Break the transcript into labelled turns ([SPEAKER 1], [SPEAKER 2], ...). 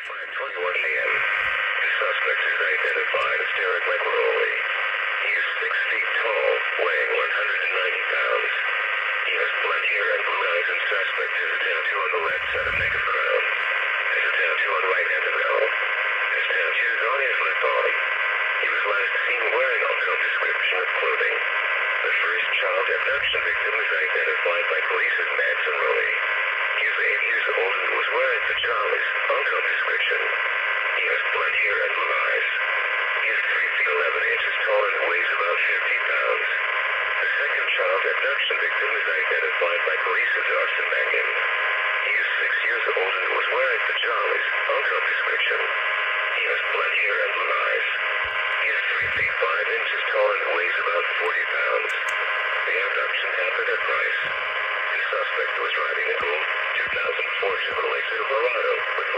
[SPEAKER 1] 5:21 a.m. The suspect is identified as Derek McRowley. He is 6 feet tall, weighing 190 pounds. He has black hair and blue eyes, and suspect has a tattoo on the left side of neck of crown. Has a tattoo on right hand of elbow. Has tattoos on his left arm. He was last seen wearing also description of clothing. The first child abduction victim is identified by police as Madsen Rowley. He is 8 years old and was wearing pajamas, also description. He has blonde hair and blue eyes. He is 3 feet 11 inches tall and weighs about 50 pounds. The second child abduction victim is identified by police as Austin Mangan. He is 6 years old and was wearing pajamas, also description. He has blonde hair and blue eyes. He is 3 feet 5 inches tall and weighs about 40 pounds. The abduction happened at Rice. The suspect was driving a gold 2004 Chevrolet Silverado with